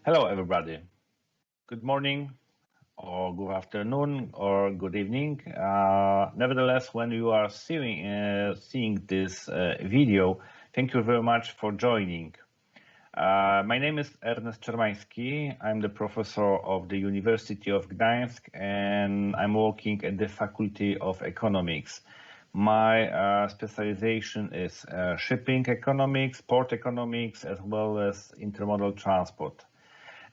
Hello, everybody. Good morning, or good afternoon, or good evening. Nevertheless, when you are seeing this video, thank you very much for joining. My name is Ernest Czermański. I'm the professor of the University of Gdańsk, and I'm working at the Faculty of Economics. My specialization is shipping economics, port economics, as well as intermodal transport.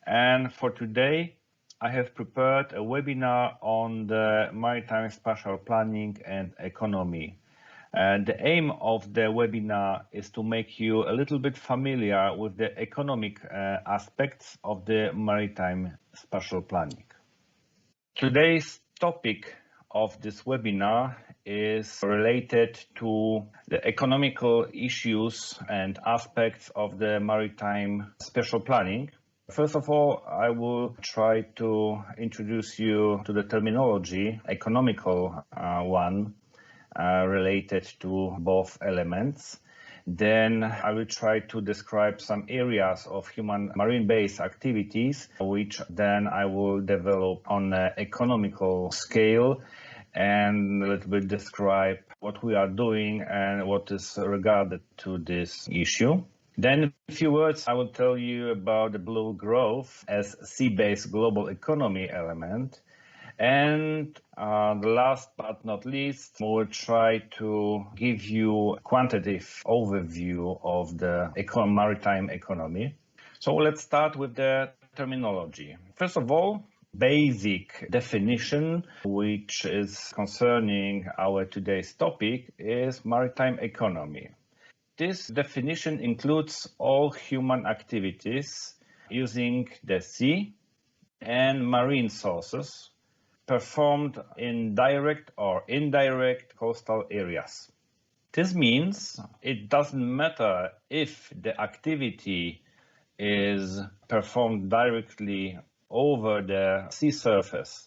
And for today, I have prepared a webinar on the maritime spatial planning and economy. The aim of the webinar is to make you a little bit familiar with the economic aspects of the maritime spatial planning. Today's topic of this webinar is related to the economical issues and aspects of the maritime spatial planning. First of all, I will try to introduce you to the terminology, economical one, related to both elements. Then I will try to describe some areas of human marine-based activities, which then I will develop on an economical scale and a little bit describe what we are doing and what is regarded to this issue. Then in a few words, I will tell you about the blue growth as sea-based global economy element. And the last but not least, we will try to give you a quantitative overview of the maritime economy. So let's start with the terminology. First of all, basic definition, which is concerning our today's topic, is maritime economy. This definition includes all human activities using the sea and marine sources performed in direct or indirect coastal areas. This means it doesn't matter if the activity is performed directly over the sea surface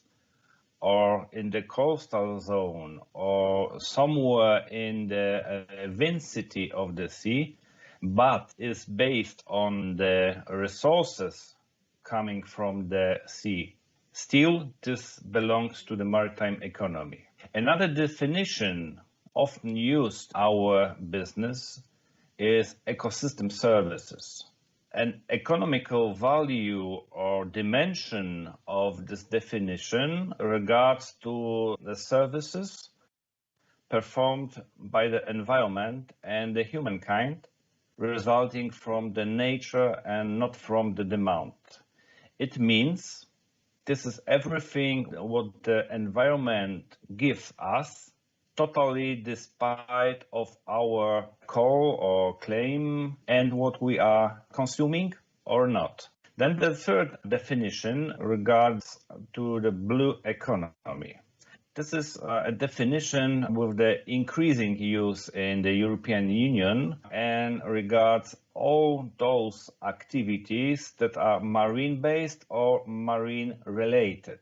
or in the coastal zone or somewhere in the vicinity of the sea, but is based on the resources coming from the sea. Still, this belongs to the maritime economy. Another definition often used in our business is ecosystem services. An economical value or dimension of this definition regards to the services performed by the environment and the humankind, resulting from the nature and not from the demand. It means this is everything what the environment gives us, totally despite of our call or claim and what we are consuming or not. Then the third definition regards to the blue economy. This is a definition with the increasing use in the European Union and regards all those activities that are marine-based or marine-related.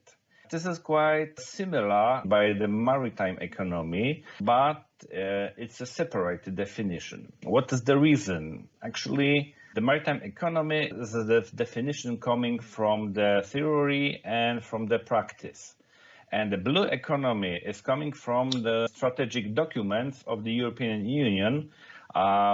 This is quite similar by the maritime economy, but it's a separate definition. What is the reason? Actually, the maritime economy is the definition coming from the theory and from the practice. And the blue economy is coming from the strategic documents of the European Union,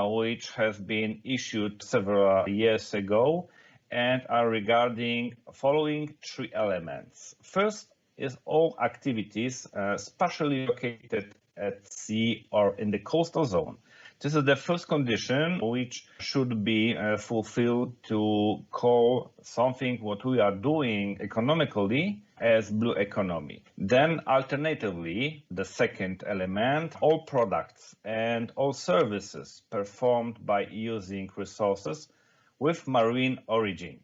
which has been issued several years ago and are regarding following three elements. First is all activities spatially located at sea or in the coastal zone. This is the first condition which should be fulfilled to call something what we are doing economically as blue economy. Then alternatively, the second element, all products and all services performed by using resources with marine origin.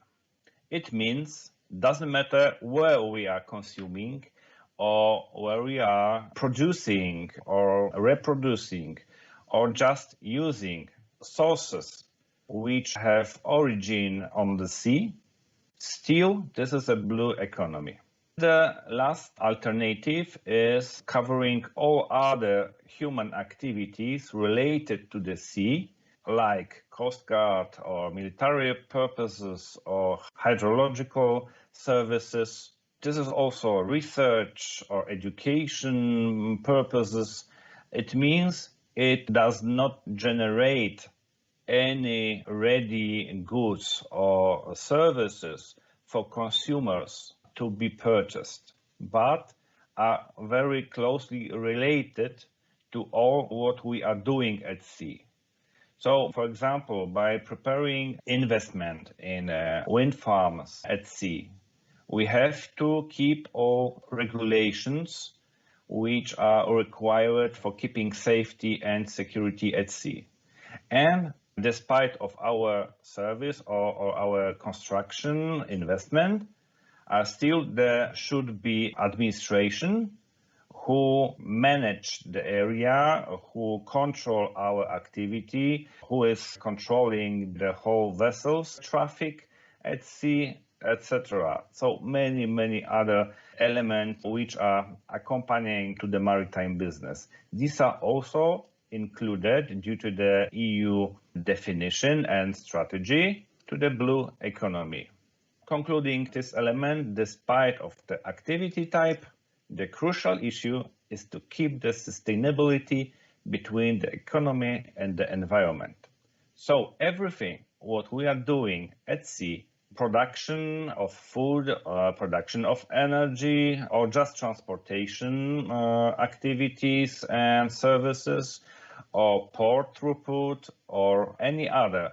It means doesn't matter where we are consuming or where we are producing or reproducing or just using sources which have origin on the sea, still this is a blue economy. The last alternative is covering all other human activities related to the sea like Coast Guard or military purposes or hydrological services. This is also research or education purposes. It means it does not generate any ready goods or services for consumers to be purchased, but are very closely related to all what we are doing at sea. So, for example, by preparing investment in wind farms at sea, we have to keep all regulations which are required for keeping safety and security at sea. And despite of our service or our construction investment, still there should be administration who manage the area, who control our activity, who is controlling the whole vessels traffic at sea, etc. So many other elements which are accompanying to the maritime business. These are also included due to the EU definition and strategy to the blue economy. Concluding this element, despite of the activity type, the crucial issue is to keep the sustainability between the economy and the environment. So everything what we are doing at sea, production of food, production of energy, or just transportation activities and services, or port throughput, or any other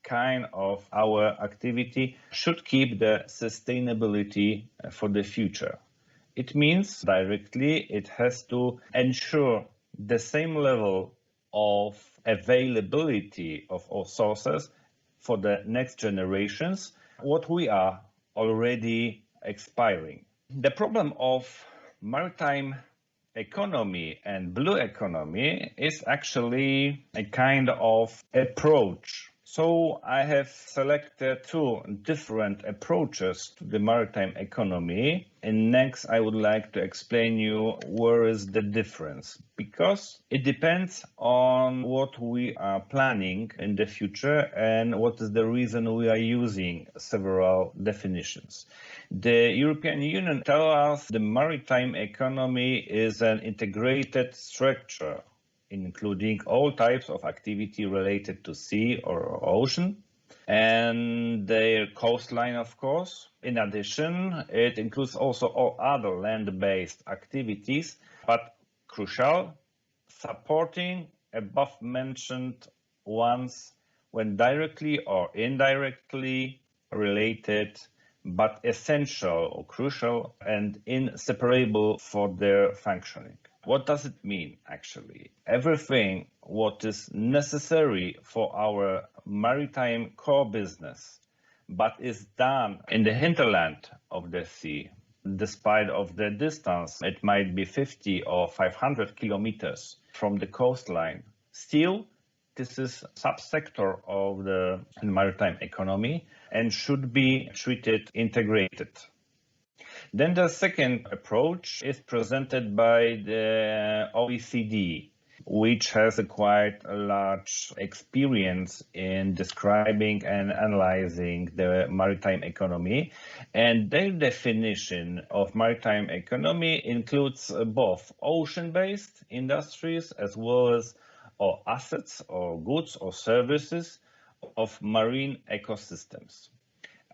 kind of our activity should keep the sustainability for the future. It means directly it has to ensure the same level of availability of all sources for the next generations, what we are already expiring. The problem of maritime economy and blue economy is actually a kind of approach. So I have selected two different approaches to the maritime economy, and next I would like to explain you where is the difference, because it depends on what we are planning in the future and what is the reason we are using several definitions. The European Union tells us the maritime economy is an integrated structure including all types of activity related to sea or ocean and their coastline, of course. In addition, it includes also all other land-based activities, but crucial, supporting above-mentioned ones when directly or indirectly related, but essential or crucial and inseparable for their functioning. What does it mean, actually? Everything what is necessary for our maritime core business, but is done in the hinterland of the sea, despite of the distance, it might be 50 or 500 kilometers from the coastline. Still, this is a subsector of the maritime economy and should be treated integrated. Then the second approach is presented by the OECD, which has acquired a large experience in describing and analyzing the maritime economy. And their definition of maritime economy includes both ocean-based industries as well as assets or goods or services of marine ecosystems.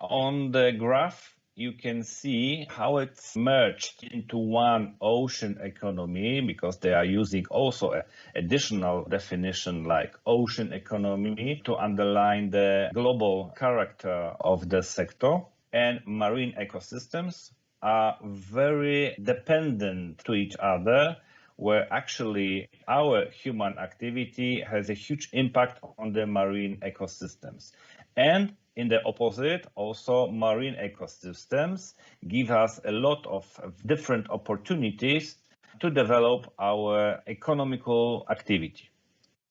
On the graph, you can see how it's merged into one ocean economy, because they are using also an additional definition like ocean economy to underline the global character of the sector. And marine ecosystems are very dependent to each other, where actually our human activity has a huge impact on the marine ecosystems. And in the opposite, also marine ecosystems give us a lot of different opportunities to develop our economical activity.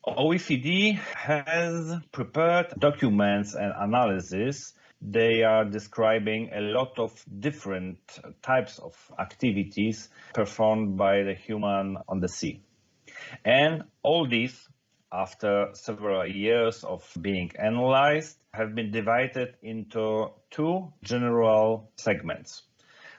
OECD has prepared documents and analysis. They are describing a lot of different types of activities performed by the human on the sea. And all these after several years of being analyzed, have been divided into two general segments.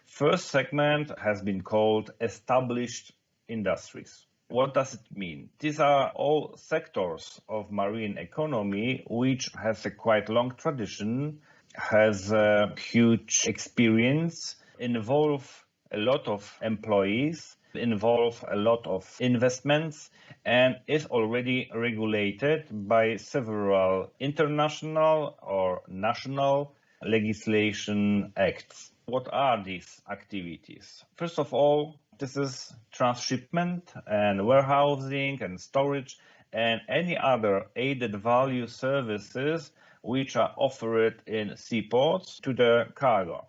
First segment has been called established industries. What does it mean? These are all sectors of marine economy which has a quite long tradition, has a huge experience, involve a lot of employees, involve a lot of investments, and is already regulated by several international or national legislation acts. What are these activities? First of all, this is transshipment and warehousing and storage and any other added value services which are offered in seaports to the cargo.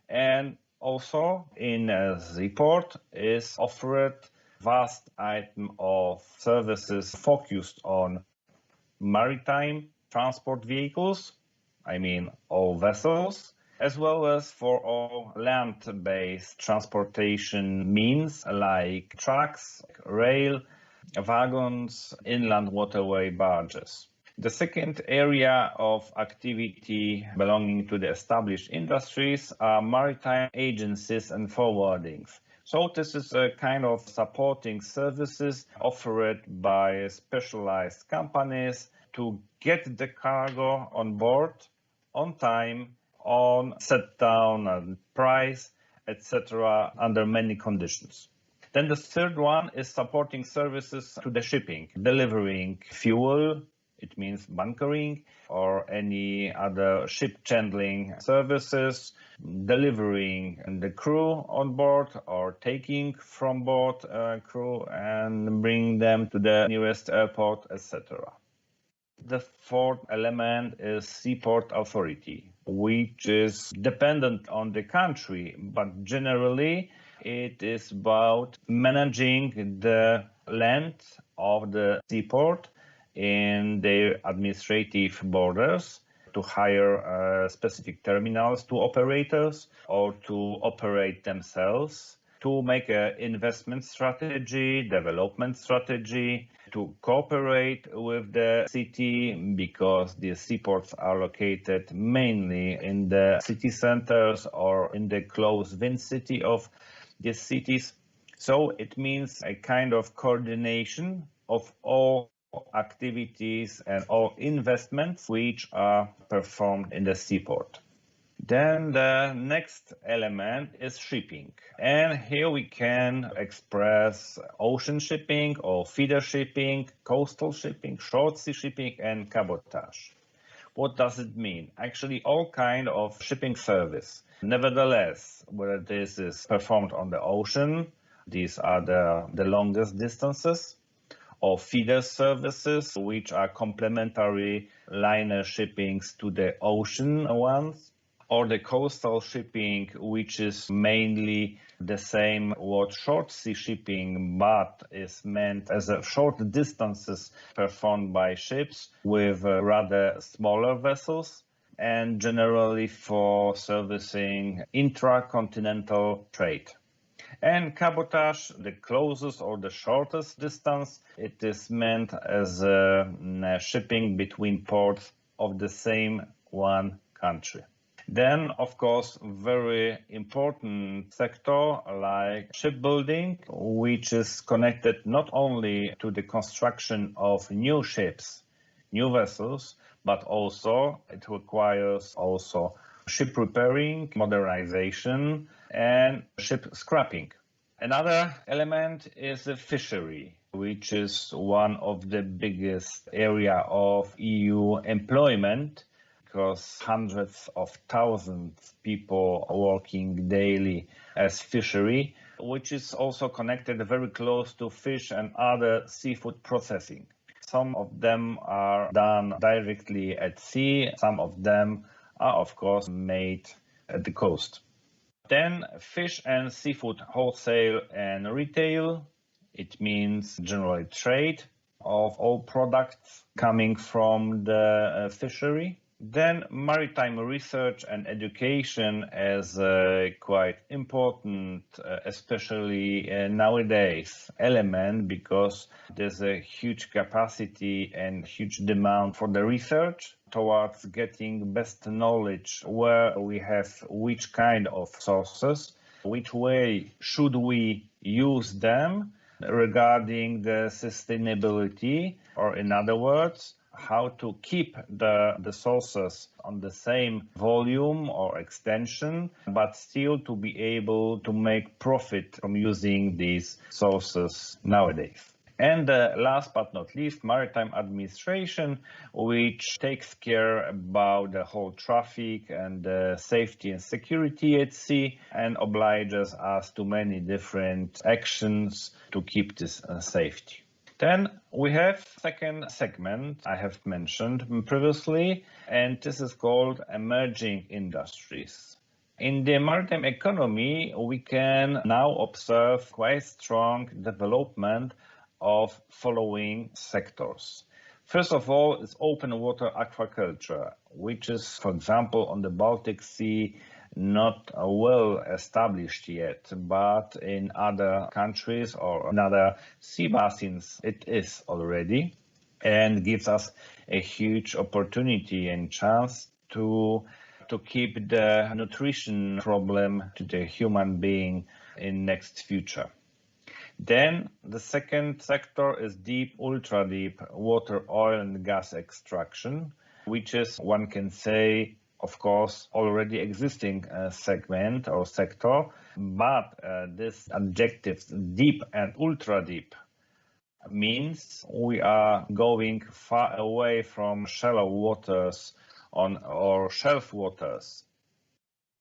And also in a seaport is offered vast item of services focused on maritime transport vehicles, I mean all vessels, as well as for all land-based transportation means like trucks, rail, wagons, inland waterway barges. The second area of activity belonging to the established industries are maritime agencies and forwardings. So this is a kind of supporting services offered by specialized companies to get the cargo on board on time, on set down and price, etc., under many conditions. Then the third one is supporting services to the shipping, delivering fuel, it means bunkering, or any other ship chandling services, delivering the crew on board or taking from board crew and bring them to the nearest airport, etc. The fourth element is seaport authority, which is dependent on the country, but generally it is about managing the length of the seaport in their administrative borders, to hire specific terminals to operators or to operate themselves, to make an investment strategy, development strategy, to cooperate with the city because the seaports are located mainly in the city centers or in the close vicinity of these cities. So it means a kind of coordination of all activities and all investments which are performed in the seaport. Then the next element is shipping. And here we can express ocean shipping or feeder shipping, coastal shipping, short sea shipping, and cabotage. What does it mean? Actually, all kind of shipping service. Nevertheless, whether this is performed on the ocean, these are the longest distances, or feeder services, which are complementary liner shippings to the ocean ones, or the coastal shipping, which is mainly the same what short sea shipping, but is meant as a short distances performed by ships with rather smaller vessels, and generally for servicing intracontinental trade. And cabotage, the closest or the shortest distance, it is meant as shipping between ports of the same one country. Then, of course, very important sector like shipbuilding, which is connected not only to the construction of new ships, new vessels, but also it requires also ship repairing, modernization, and ship scrapping. Another element is the fishery, which is one of the biggest area of EU employment, because hundreds of thousands of people working daily as fishery, which is also connected very close to fish and other seafood processing. Some of them are done directly at sea, some of them are of course made at the coast. Then fish and seafood wholesale and retail. It means generally trade of all products coming from the fishery. Then maritime research and education is quite important, especially nowadays element, because there's a huge capacity and huge demand for the research towards getting best knowledge where we have which kind of sources, which way should we use them regarding the sustainability, or in other words, how to keep the sources on the same volume or extension, but still to be able to make profit from using these sources nowadays. And last but not least, maritime administration, which takes care about the whole traffic and safety and security at sea, and obliges us to many different actions to keep this safety. Then we have second segment I have mentioned previously, and this is called emerging industries. In the maritime economy, we can now observe quite strong development of following sectors. First of all, is open water aquaculture, which is, for example, on the Baltic Sea, not well established yet, but in other countries or in other sea basins it is already, and gives us a huge opportunity and chance to keep the nutrition problem to the human being in next future. Then the second sector is deep, ultra deep water, oil and gas extraction, which is, one can say, of course, already existing segment or sector, but this adjectives deep and ultra deep means we are going far away from shallow waters or shelf waters,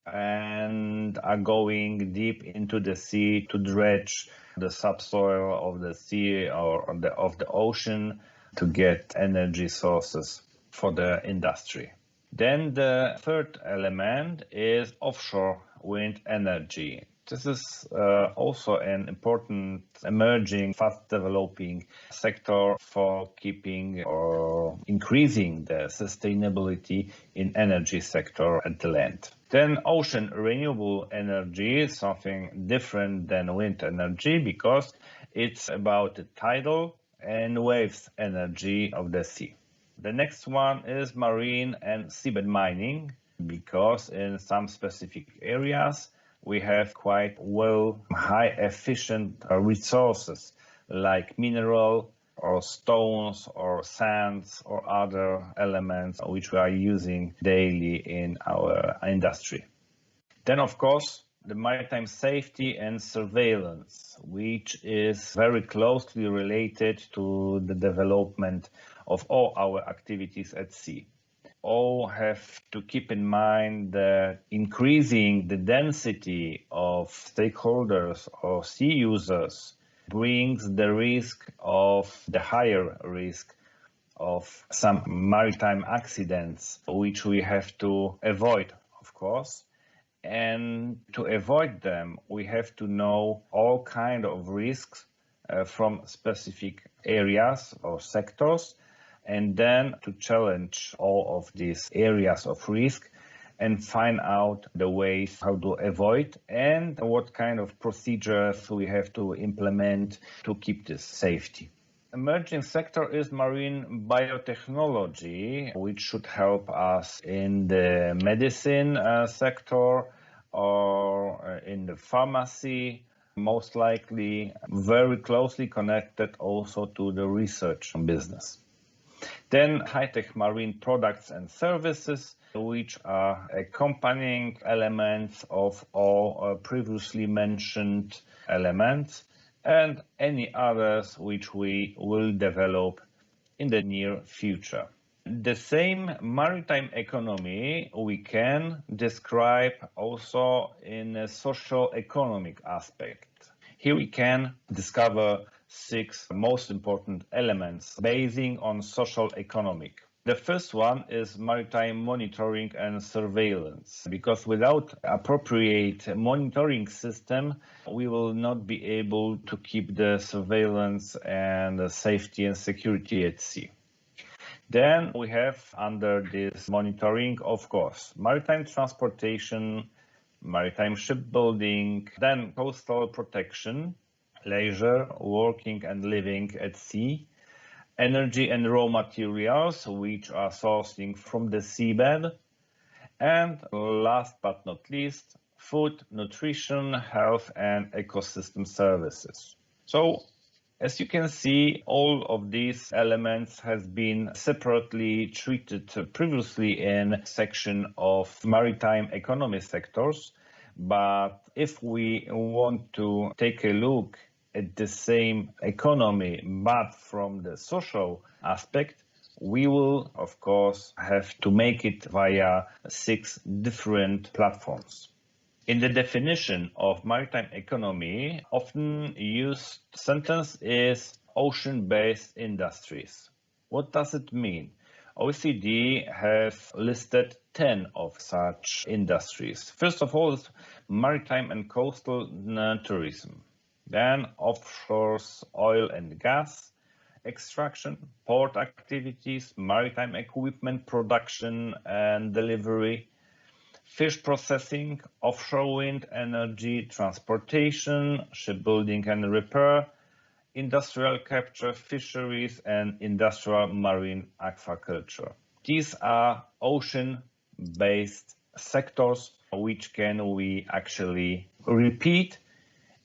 and are going deep into the sea to dredge the subsoil of the sea or of the ocean to get energy sources for the industry. Then the third element is offshore wind energy. This is also an important, emerging, fast developing sector for keeping or increasing the sustainability in energy sector at the land. Then ocean renewable energy is something different than wind energy, because it's about the tidal and waves energy of the sea. The next one is marine and seabed mining, because in some specific areas we have quite well high efficient resources like mineral or stones or sands or other elements which we are using daily in our industry. Then, of course, the maritime safety and surveillance, which is very closely related to the development of all our activities at sea. All have to keep in mind that increasing the density of stakeholders or sea users brings the risk of the higher risk of some maritime accidents, which we have to avoid, of course. And to avoid them, we have to know all kinds of risks from specific areas or sectors, and then to challenge all of these areas of risk and find out the ways how to avoid and what kind of procedures we have to implement to keep this safety. Emerging sector is marine biotechnology, which should help us in the medicine sector or in the pharmacy, most likely very closely connected also to the research business. Then high-tech marine products and services, which are accompanying elements of all previously mentioned elements, and any others which we will develop in the near future. The same maritime economy we can describe also in a social economic aspect. Here we can discover 6 most important elements basing on social economic. The first one is maritime monitoring and surveillance, because without appropriate monitoring system, we will not be able to keep the surveillance and the safety and security at sea. Then we have under this monitoring, of course, maritime transportation, maritime shipbuilding, then coastal protection, leisure, working and living at sea, energy and raw materials, which are sourcing from the seabed, and last but not least, food, nutrition, health, and ecosystem services. So, as you can see, all of these elements has been separately treated previously in section of maritime economy sectors. But if we want to take a look at the same economy, but from the social aspect, we will, of course, have to make it via 6 different platforms. In the definition of maritime economy, often used sentence is ocean-based industries. What does it mean? OECD has listed 10 of such industries. First of all, is maritime and coastal tourism. Then offshore oil and gas extraction, port activities, maritime equipment production and delivery, fish processing, offshore wind energy, transportation, shipbuilding and repair, industrial capture, fisheries, and industrial marine aquaculture. These are ocean-based sectors which can we actually repeat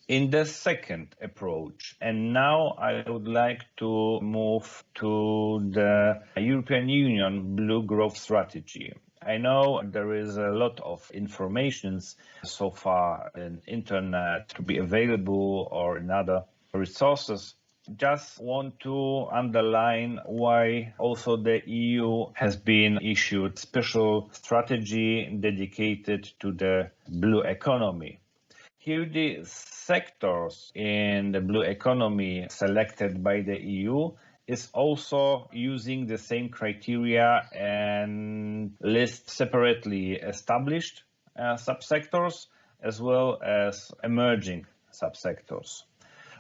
in the second approach. And now I would like to move to the European Union Blue Growth Strategy. I know there is a lot of information so far in internet to be available or in other resources. Just want to underline why also the EU has been issued special strategy dedicated to the blue economy. Here the sectors in the blue economy selected by the EU is also using the same criteria and list separately established subsectors as well as emerging subsectors.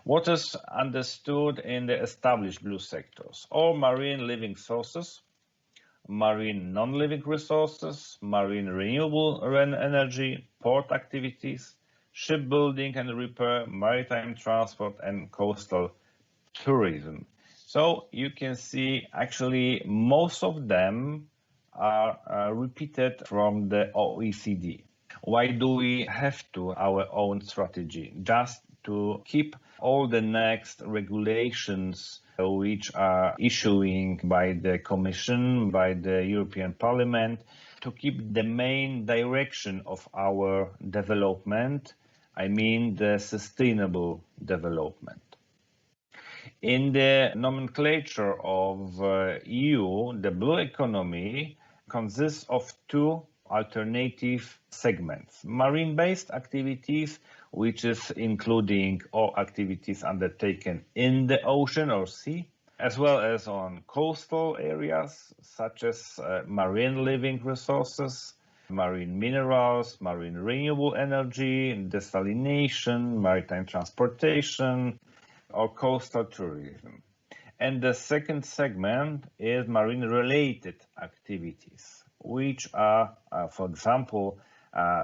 What is understood in the established blue sectors? All marine living sources, marine non-living resources, marine renewable energy, port activities, shipbuilding and repair, maritime transport, and coastal tourism. So you can see actually most of them are repeated from the OECD. Why do we have to our own strategy? Just to keep all the next regulations which are issuing by the Commission, by the European Parliament, to keep the main direction of our development, I mean the sustainable development. In the nomenclature of EU, the blue economy consists of 2 alternative segments. Marine-based activities, which is including all activities undertaken in the ocean or sea, as well as on coastal areas, such as marine living resources, marine minerals, marine renewable energy, desalination, maritime transportation, or coastal tourism. And the second segment is marine-related activities, which are, for example,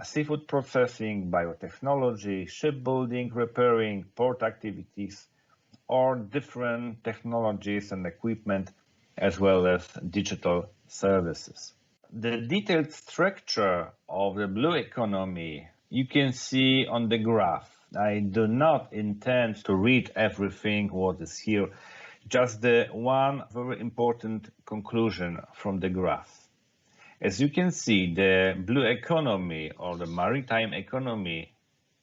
seafood processing, biotechnology, shipbuilding, repairing, port activities, or different technologies and equipment, as well as digital services. The detailed structure of the blue economy you can see on the graph. I do not intend to read everything what is here, just the one very important conclusion from the graph. As you can see, the blue economy or the maritime economy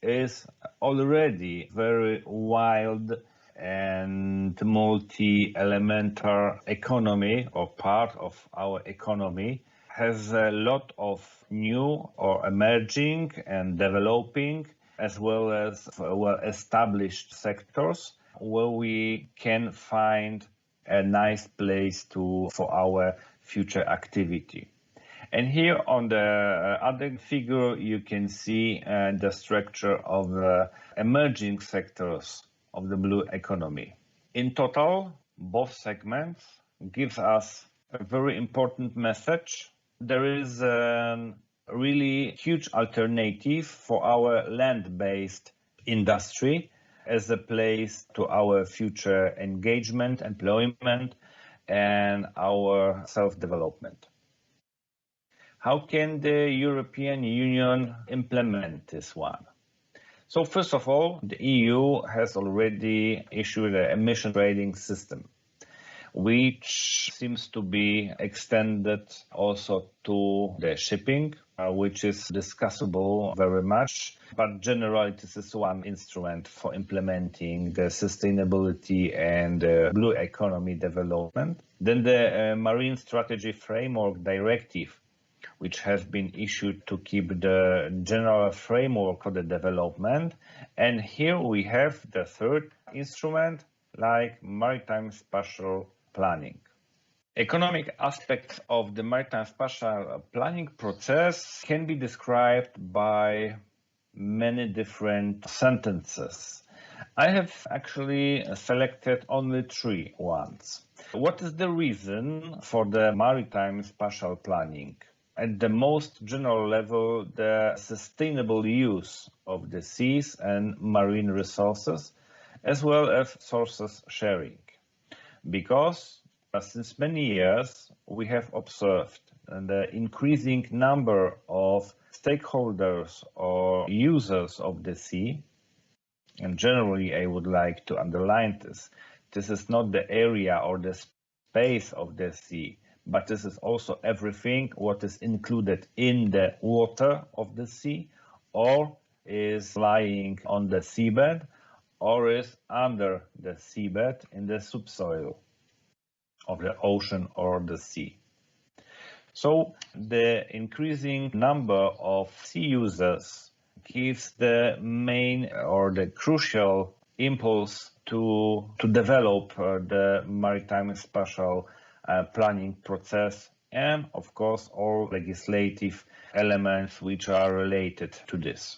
is already very wild and multi-elemental economy or part of our economy, has a lot of new or emerging and developing as well as well-established sectors where we can find a nice place for our future activity. And here on the other figure, you can see the structure of the emerging sectors of the blue economy. In total, both segments gives us a very important message. There is a really huge alternative for our land-based industry as a place to our future engagement, employment, and our self-development. How can the European Union implement this one? So first of all, the EU has already issued an emission trading system, which seems to be extended also to the shipping, which is discussable very much. But generally, this is one instrument for implementing the sustainability and blue economy development. Then the Marine Strategy Framework Directive, which has been issued to keep the general framework for the development. And here we have the third instrument, like maritime spatial planning. Economic aspects of the maritime spatial planning process can be described by many different sentences. I have actually selected only 3 ones. What is the reason for the maritime spatial planning? At the most general level, the sustainable use of the seas and marine resources, as well as sources sharing. Because since many years, we have observed the increasing number of stakeholders or users of the sea. And generally, I would like to underline this. This is not the area or the space of the sea, but this is also everything what is included in the water of the sea, or is lying on the seabed, or is under the seabed in the subsoil of the ocean or the sea. So the increasing number of sea users gives the main or the crucial impulse to develop the maritime spatial planning process, and of course all legislative elements which are related to this.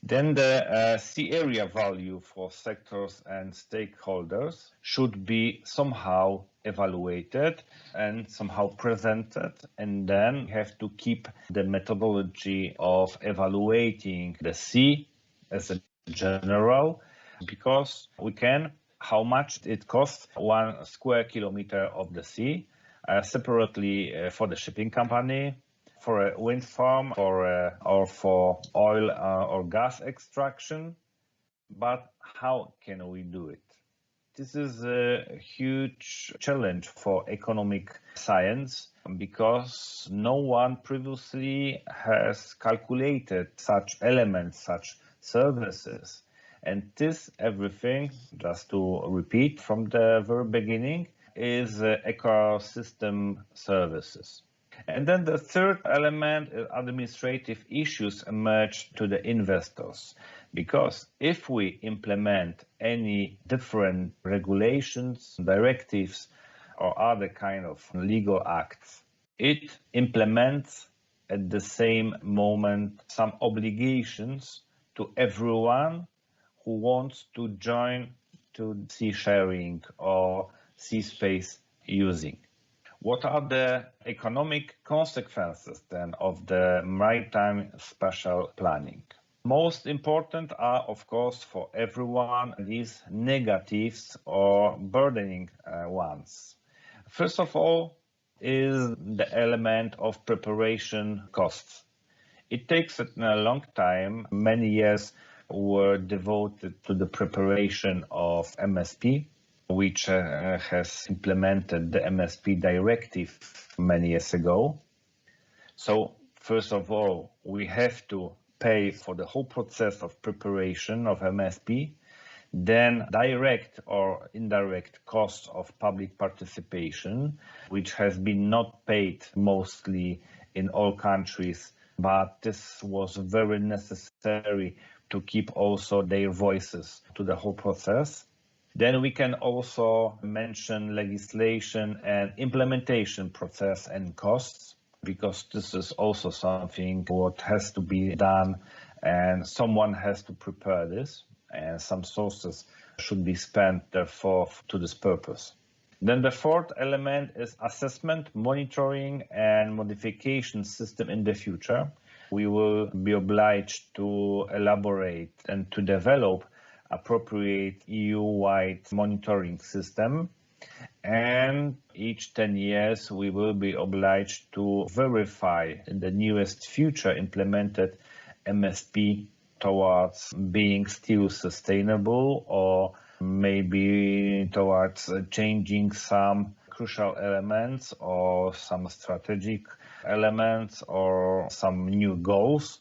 Then the sea area value for sectors and stakeholders should be somehow evaluated and somehow presented, and then we have to keep the methodology of evaluating the sea as a general, because we can how much it costs 1 square kilometer of the sea, separately for the shipping company, for a wind farm, or for oil or gas extraction. But how can we do it? This is a huge challenge for economic science, because no one previously has calculated such elements, such services. And this everything, just to repeat from the very beginning, is ecosystem services. And then the third element, administrative issues emerge to the investors. Because if we implement any different regulations, directives, or other kind of legal acts, it implements at the same moment some obligations to everyone who wants to join to sea sharing or sea space using. What are the economic consequences then of the maritime spatial planning? Most important are, of course, for everyone, these negatives or burdening ones. First of all is the element of preparation costs. It takes a long time. Many years were devoted to the preparation of MSP, which has implemented the MSP directive many years ago. So first of all, we have to pay for the whole process of preparation of MSP, then direct or indirect costs of public participation, which has been not paid mostly in all countries, but this was very necessary to keep also their voices to the whole process. Then we can also mention legislation and implementation process and costs, because this is also something what has to be done, and someone has to prepare this, and some sources should be spent therefore to this purpose. Then the fourth element is assessment, monitoring, and modification system in the future. We will be obliged to elaborate and to develop appropriate EU-wide monitoring system. And each 10 years, we will be obliged to verify in the nearest future implemented MSP towards being still sustainable, or maybe towards changing some crucial elements or some strategic elements, or some new goals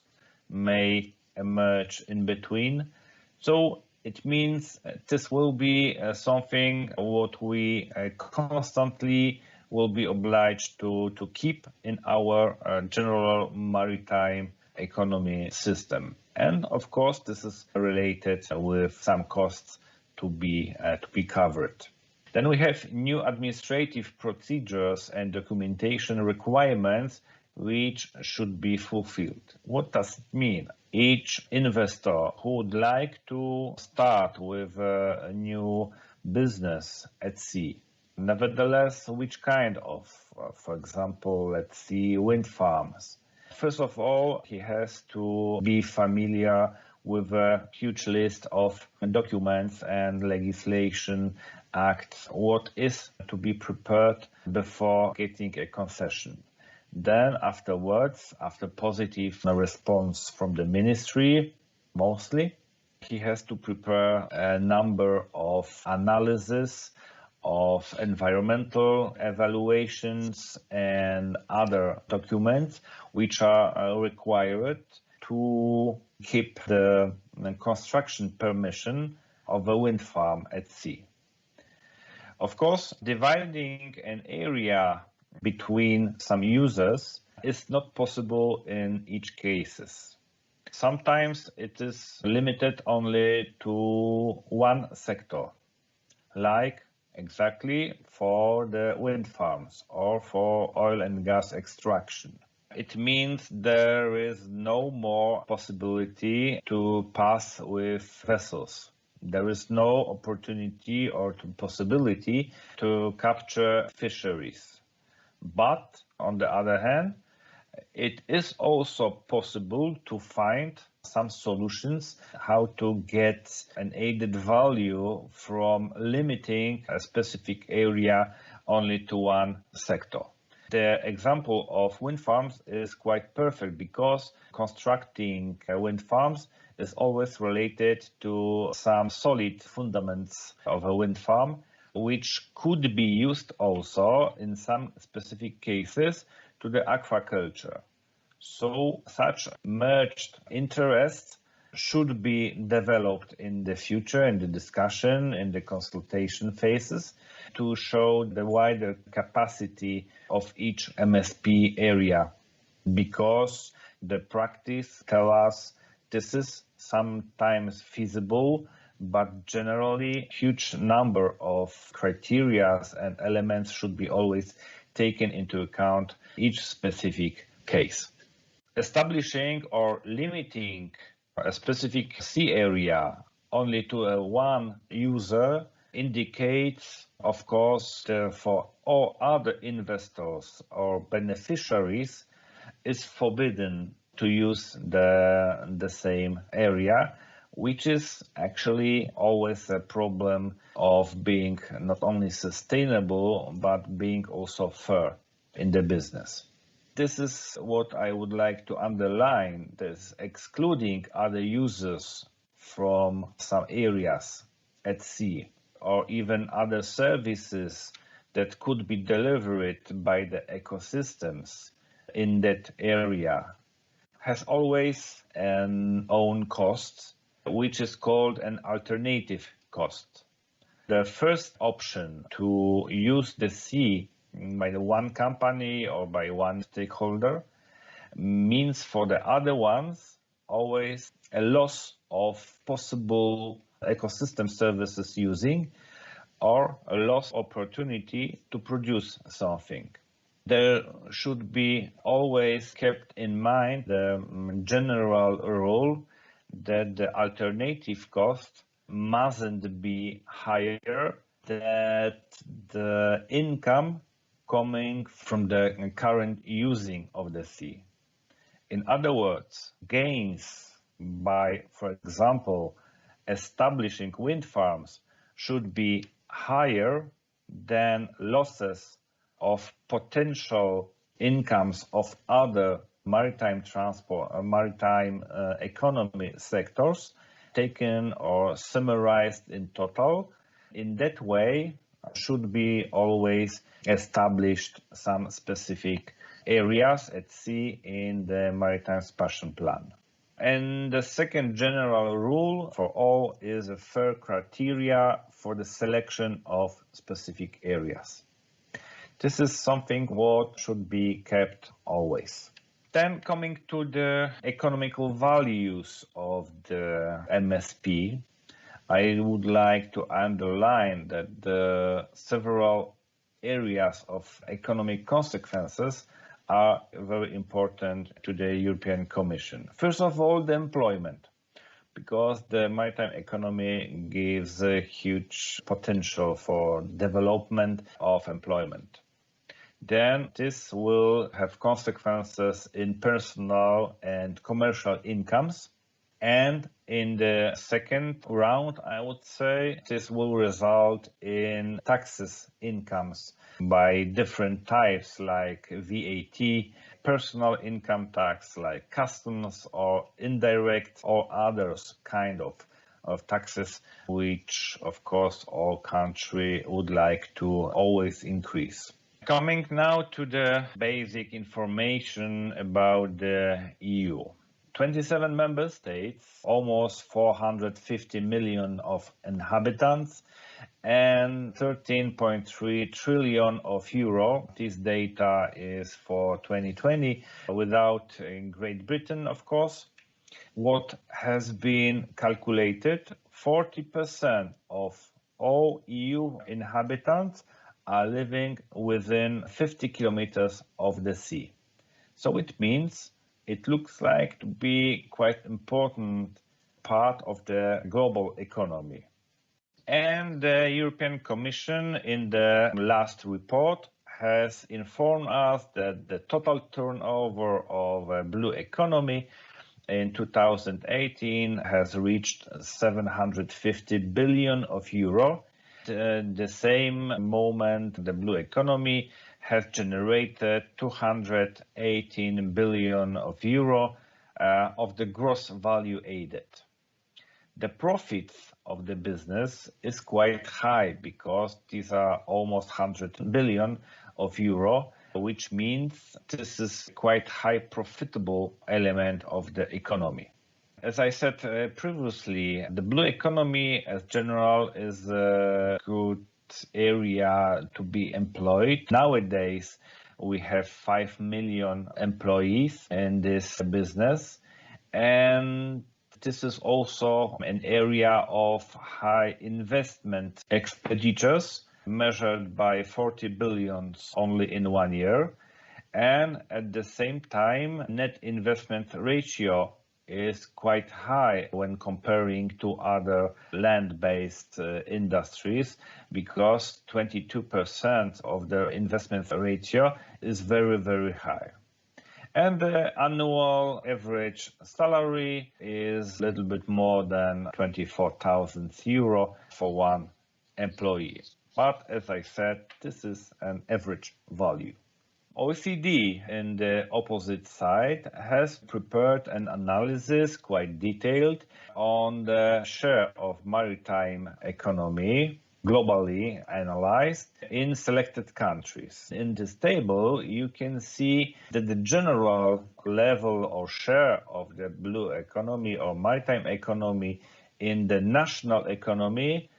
may emerge in between. So it means this will be something what we constantly will be obliged to keep in our general maritime economy system. And of course, this is related with some costs to be covered. Then we have new administrative procedures and documentation requirements which should be fulfilled. What does it mean? Each investor who would like to start with a new business at sea, nevertheless, which kind of, for example, let's see, wind farms. First of all, he has to be familiar with a huge list of documents and legislation acts, what is to be prepared before getting a concession. Then afterwards, after positive response from the ministry, mostly, he has to prepare a number of analysis of environmental evaluations and other documents which are required to keep the construction permission of a wind farm at sea. Of course, dividing an area between some users is not possible in each case. Sometimes it is limited only to one sector, like exactly for the wind farms or for oil and gas extraction. It means there is no more possibility to pass with vessels. There is no opportunity or possibility to capture fisheries. But on the other hand, it is also possible to find some solutions how to get an added value from limiting a specific area only to one sector. The example of wind farms is quite perfect because constructing wind farms is always related to some solid fundamentals of a wind farm, which could be used also in some specific cases to the aquaculture. So such merged interests should be developed in the future, in the discussion, in the consultation phases, to show the wider capacity of each MSP area, because the practice tells us this is sometimes feasible, but generally huge number of criteria and elements should be always taken into account each specific case. Establishing or limiting a specific sea area only to one user indicates, of course, for all other investors or beneficiaries is forbidden to use the same area, which is actually always a problem of being not only sustainable, but being also fair in the business. This is what I would like to underline, this excluding other users from some areas at sea, or even other services that could be delivered by the ecosystems in that area, has always an own cost, which is called an alternative cost. The first option to use the sea by the one company or by one stakeholder means for the other ones always a loss of possible ecosystem services using, or a lost opportunity to produce something. There should be always kept in mind the general rule that the alternative cost mustn't be higher that the income coming from the current using of the sea. In other words, gains by, for example, establishing wind farms should be higher than losses of potential incomes of other maritime transport or maritime economy sectors taken or summarized in total. In that way, should be always established some specific areas at sea in the maritime spatial plan. And the second general rule for all is a fair criteria for the selection of specific areas. This is something what should be kept always. Then coming to the economical values of the MSP, I would like to underline that the several areas of economic consequences are very important to the European Commission. First of all, the employment, because the maritime economy gives a huge potential for development of employment. Then this will have consequences in personal and commercial incomes. And in the second round, I would say, this will result in taxes incomes by different types like VAT, personal income tax like customs or indirect or others kind of taxes, which of course all countries would like to always increase. Coming now to the basic information about the EU. 27 member states, almost 450 million of inhabitants, and 13.3 trillion of euro. This data is for 2020, without Great Britain, of course. What has been calculated, 40% of all EU inhabitants are living within 50 kilometers of the sea. So it means it looks like to be quite important part of the global economy. And the European Commission in the last report has informed us that the total turnover of a blue economy in 2018 has reached 750 billion of euro. The same moment, the blue economy has generated 218 billion of euro of the gross value added. The profits of the business is quite high because these are almost 100 billion of euro, which means this is quite high profitable element of the economy. As I said previously, the blue economy as general is a good area to be employed. Nowadays, we have 5 million employees in this business, and this is also an area of high investment expenditures measured by 40 billion only in 1 year. And at the same time, net investment ratio is quite high when comparing to other land-based industries, because 22% of their investment ratio is very, very high. And the annual average salary is a little bit more than 24,000 euro for one employee. But as I said, this is an average value. OECD, in the opposite side, has prepared an analysis, quite detailed, on the share of maritime economy globally analyzed in selected countries. In this table, you can see that the general level or share of the blue economy or maritime economy in the national economy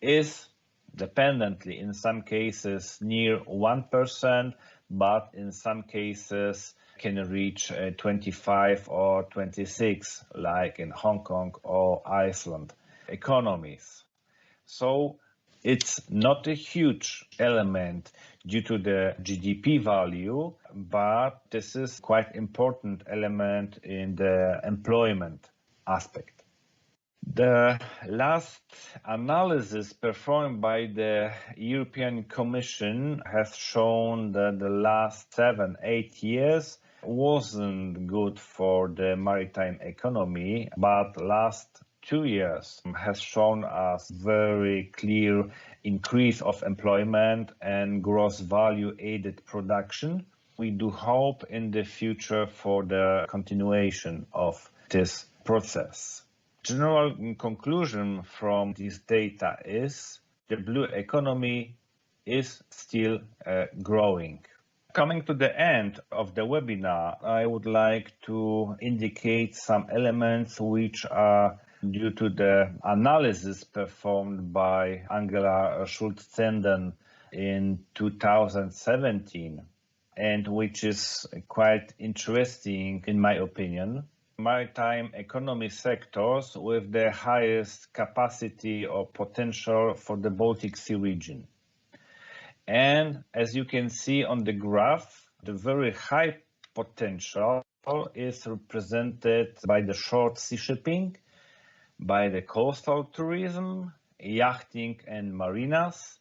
is dependently, in some cases, near 1%, but in some cases can reach 25 or 26, like in Hong Kong or Iceland economies. So it's not a huge element due to the GDP value, but this is quite important element in the employment aspect. The last analysis performed by the European Commission has shown that the last 7-8 years wasn't good for the maritime economy, but last 2 years has shown us very clear increase of employment and gross value added production. We do hope in the future for the continuation of this process. General conclusion from this data is the blue economy is still growing. Coming to the end of the webinar, I would like to indicate some elements which are due to the analysis performed by Angela Schultz-Zenden in 2017, and which is quite interesting in my opinion. Maritime economy sectors with the highest capacity or potential for the Baltic Sea region. And as you can see on the graph, the very high potential is represented by the short sea shipping, by the coastal tourism, yachting and marinas,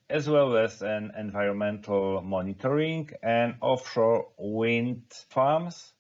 as well as an environmental monitoring and offshore wind farms.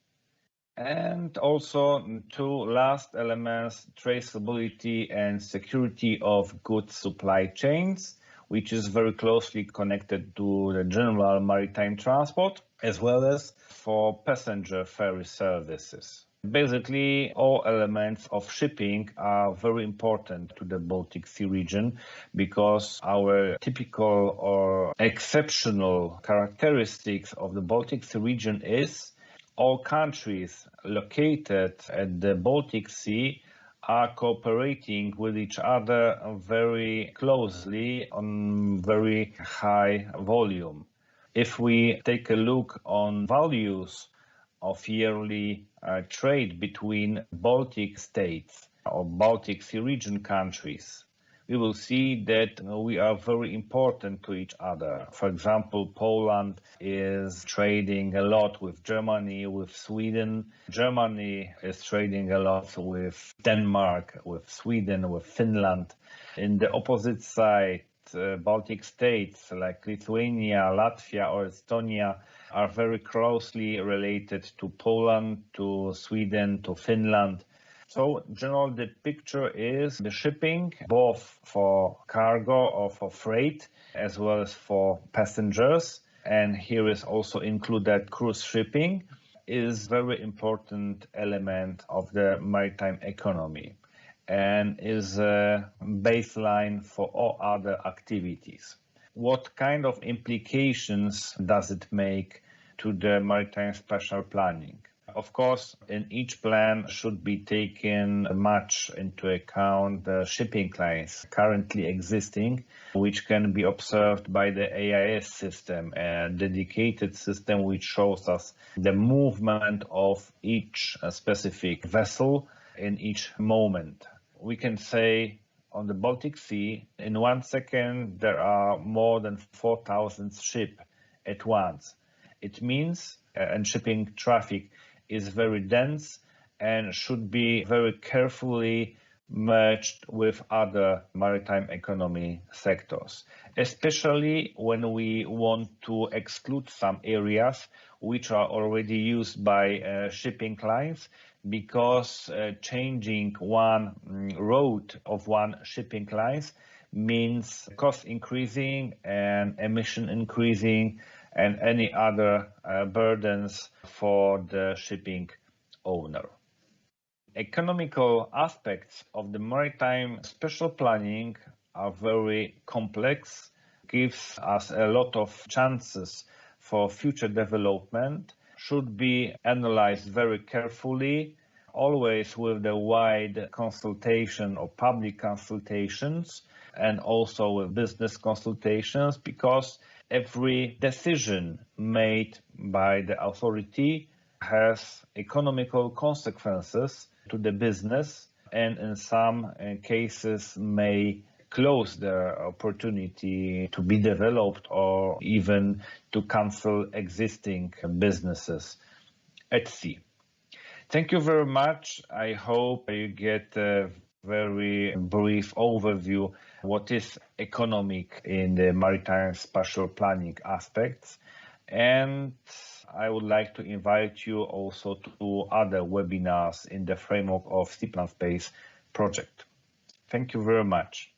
And also two last elements, traceability and security of goods supply chains, which is very closely connected to the general maritime transport, as well as for passenger ferry services. Basically, all elements of shipping are very important to the Baltic Sea region because our typical or exceptional characteristics of the Baltic Sea region is all countries located at the Baltic Sea are cooperating with each other very closely on very high volume. If we take a look on values of yearly trade between Baltic states or Baltic Sea region countries, we will see that we are very important to each other. For example, Poland is trading a lot with Germany, with Sweden. Germany is trading a lot with Denmark, with Sweden, with Finland. In the opposite side, Baltic states like Lithuania, Latvia or Estonia are very closely related to Poland, to Sweden, to Finland. So, in general, the picture is the shipping, both for cargo or for freight, as well as for passengers. And here is also included cruise shipping, is very important element of the maritime economy and is a baseline for all other activities. What kind of implications does it make to the maritime spatial planning? Of course, in each plan should be taken much into account the shipping lines currently existing, which can be observed by the AIS system, a dedicated system which shows us the movement of each specific vessel in each moment. We can say on the Baltic Sea, in 1 second, there are more than 4,000 ships at once. It means, and shipping traffic is very dense and should be very carefully merged with other maritime economy sectors, especially when we want to exclude some areas which are already used by shipping lines, because changing one route of one shipping lines means cost increasing and emission increasing and any other burdens for the shipping owner. Economical aspects of the maritime spatial planning are very complex, gives us a lot of chances for future development, should be analyzed very carefully, always with the wide consultation or public consultations and also with business consultations, because every decision made by the authority has economical consequences to the business and in some cases may close the opportunity to be developed or even to cancel existing businesses at sea. Thank you very much. I hope you get a very brief overview what is economic in the maritime spatial planning aspects. And I would like to invite you also to other webinars in the framework of Seaplanspace project. Thank you very much.